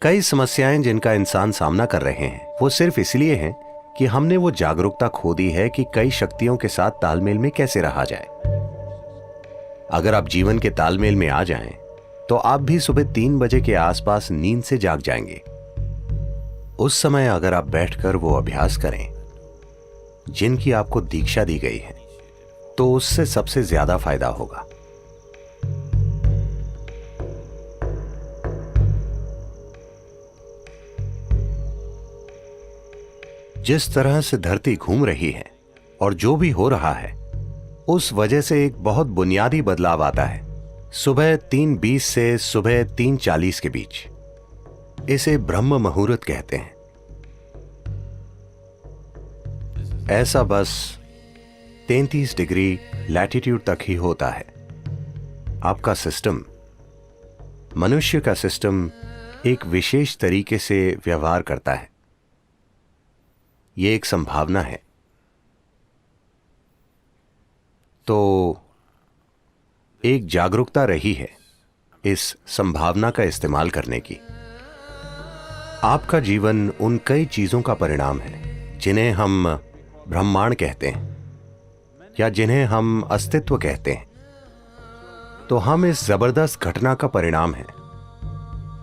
कई समस्याएं जिनका इंसान सामना कर रहे हैं वो सिर्फ इसलिए हैं कि हमने वो जागरूकता खो दी है कि कई शक्तियों के साथ तालमेल में कैसे रहा जाए। अगर आप जीवन के तालमेल में आ जाएं, तो आप भी सुबह 3 बजे के आसपास नींद से जाग जाएंगे। उस समय अगर आप बैठकर वो अभ्यास करें जिनकी आपको दीक्षा दी गई है, तो उससे सबसे ज्यादा फायदा होगा। जिस तरह से धरती घूम रही है और जो भी हो रहा है, उस वजह से एक बहुत बुनियादी बदलाव आता है सुबह 3:20 से सुबह 3:40 के बीच। इसे ब्रह्म मुहूर्त कहते हैं। ऐसा बस 33 डिग्री लैटिट्यूड तक ही होता है। आपका सिस्टम, मनुष्य का सिस्टम एक विशेष तरीके से व्यवहार करता है। यह एक संभावना है। तो एक जागरूकता रही है इस संभावना का इस्तेमाल करने की। आपका जीवन उन कई चीजों का परिणाम है जिन्हें हम ब्रह्मांड कहते हैं या जिन्हें हम अस्तित्व कहते हैं। तो हम इस जबरदस्त घटना का परिणाम है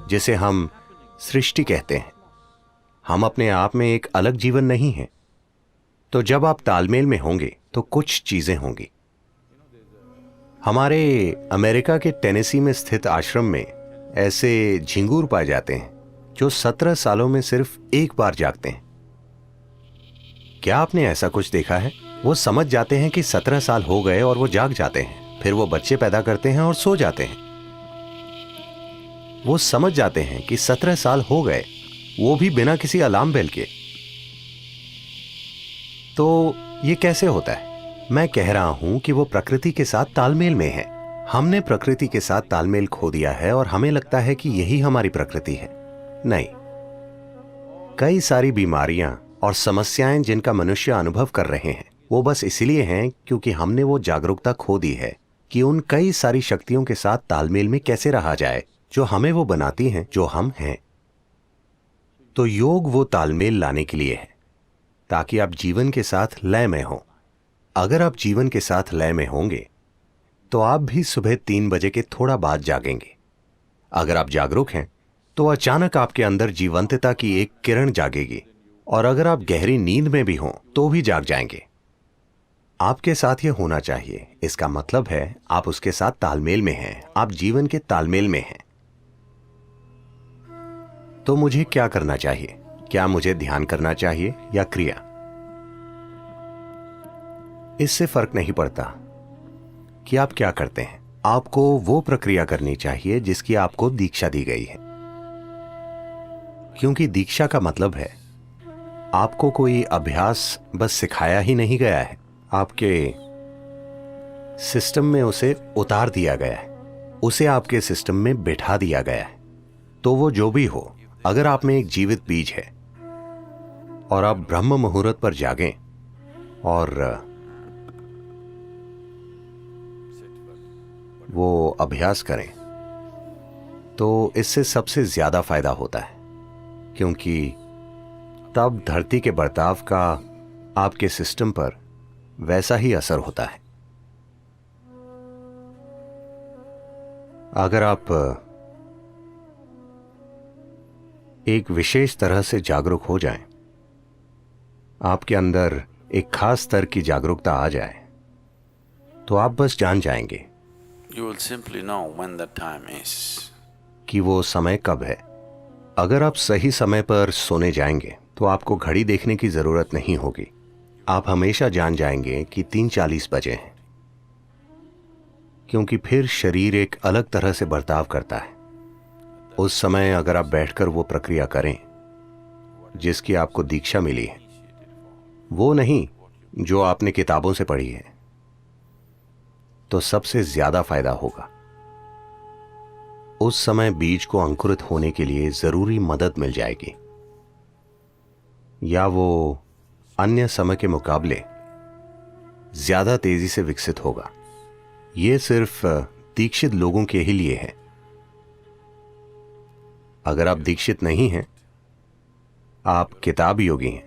जिसे हम सृष्टि कहते हैं। हम अपने आप में एक अलग जीवन नहीं है। तो जब आप तालमेल में होंगे तो कुछ चीजें होंगी। हमारे अमेरिका के टेनेसी में स्थित आश्रम में ऐसे झिंगूर पाए जाते हैं जो 17 सालों में सिर्फ एक बार जागते हैं। क्या आपने ऐसा कुछ देखा है? वो समझ जाते हैं कि 17 साल हो गए और वो जाग जाते हैं। फिर वो बच्चे पैदा करते हैं और सो जाते हैं। वो समझ जाते हैं कि 17 साल हो गए, वो भी बिना किसी अलार्म बेल के। तो ये कैसे होता है? मैं कह रहा हूं कि वो प्रकृति के साथ तालमेल में है। हमने प्रकृति के साथ तालमेल खो दिया है और हमें लगता है कि यही हमारी प्रकृति है। नहीं, कई सारी बीमारियां और समस्याएं जिनका मनुष्य अनुभव कर रहे हैं, वो बस इसलिए हैं क्योंकि हमने वो जागरूकता खो दी है कि उन कई सारी शक्तियों के साथ तालमेल में कैसे रहा जाए जो हमें वो बनाती हैं जो हम हैं। तो योग वो तालमेल लाने के लिए है ताकि आप जीवन के साथ लय में हो। अगर आप जीवन के साथ लय में होंगे तो आप भी सुबह 3 बजे के थोड़ा बाद जागेंगे। अगर आप जागरूक हैं तो अचानक आपके अंदर जीवंतता की एक किरण जागेगी, और अगर आप गहरी नींद में भी हों तो भी जाग जाएंगे। आपके साथ ये होना चाहिए। इसका मतलब है आप उसके साथ तालमेल में हैं, आप जीवन के तालमेल में हैं। तो मुझे क्या करना चाहिए? क्या मुझे ध्यान करना चाहिए या क्रिया? इससे फर्क नहीं पड़ता कि आप क्या करते हैं। आपको वो प्रक्रिया करनी चाहिए जिसकी आपको दीक्षा दी गई है, क्योंकि दीक्षा का मतलब है आपको कोई अभ्यास बस सिखाया ही नहीं गया है, आपके सिस्टम में उसे उतार दिया गया है, उसे आपके सिस्टम में बिठा दिया गया है। तो वो जो भी हो, अगर आप में एक जीवित बीज है और आप ब्रह्म मुहूर्त पर जागें और वो अभ्यास करें, तो इससे सबसे ज्यादा फायदा होता है, क्योंकि तब धरती के बर्ताव का आपके सिस्टम पर वैसा ही असर होता है। अगर आप एक विशेष तरह से जागरूक हो जाएं, आपके अंदर एक खास स्तर की जागरूकता आ जाए, तो आप बस जान जाएंगे You will simply know when the time is. कि वो समय कब है। अगर आप सही समय पर सोने जाएंगे तो आपको घड़ी देखने की जरूरत नहीं होगी। आप हमेशा जान जाएंगे कि 3:40 बजे हैं, क्योंकि फिर शरीर एक अलग तरह से बर्ताव करता है। उस समय अगर आप बैठकर वो प्रक्रिया करें जिसकी आपको दीक्षा मिली है, वो नहीं जो आपने किताबों से पढ़ी है, तो सबसे ज्यादा फायदा होगा। उस समय बीज को अंकुरित होने के लिए जरूरी मदद मिल जाएगी, या वो अन्य समय के मुकाबले ज्यादा तेजी से विकसित होगा। यह सिर्फ दीक्षित लोगों के ही लिए है। अगर आप दीक्षित नहीं हैं, आप किताब योगी हैं,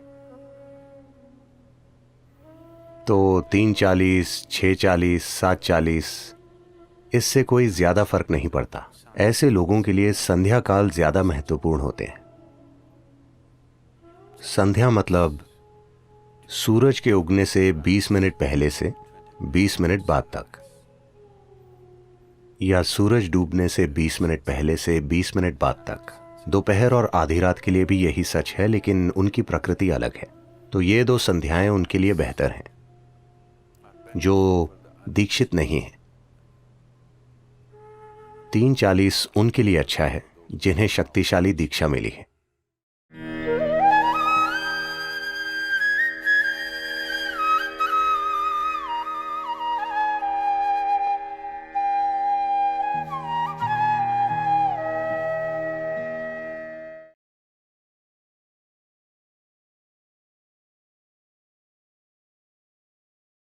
तो 3:40, 6:40, 7:40 इससे कोई ज्यादा फर्क नहीं पड़ता। ऐसे लोगों के लिए संध्या काल ज्यादा महत्वपूर्ण होते हैं। संध्या मतलब सूरज के उगने से 20 मिनट पहले से 20 मिनट बाद तक, या सूरज डूबने से 20 मिनट पहले से 20 मिनट बाद तक। दोपहर और आधी रात के लिए भी यही सच है, लेकिन उनकी प्रकृति अलग है। तो ये 2 संध्याएं उनके लिए बेहतर हैं जो दीक्षित नहीं हैं। 3:40 उनके लिए अच्छा है जिन्हें शक्तिशाली दीक्षा मिली है।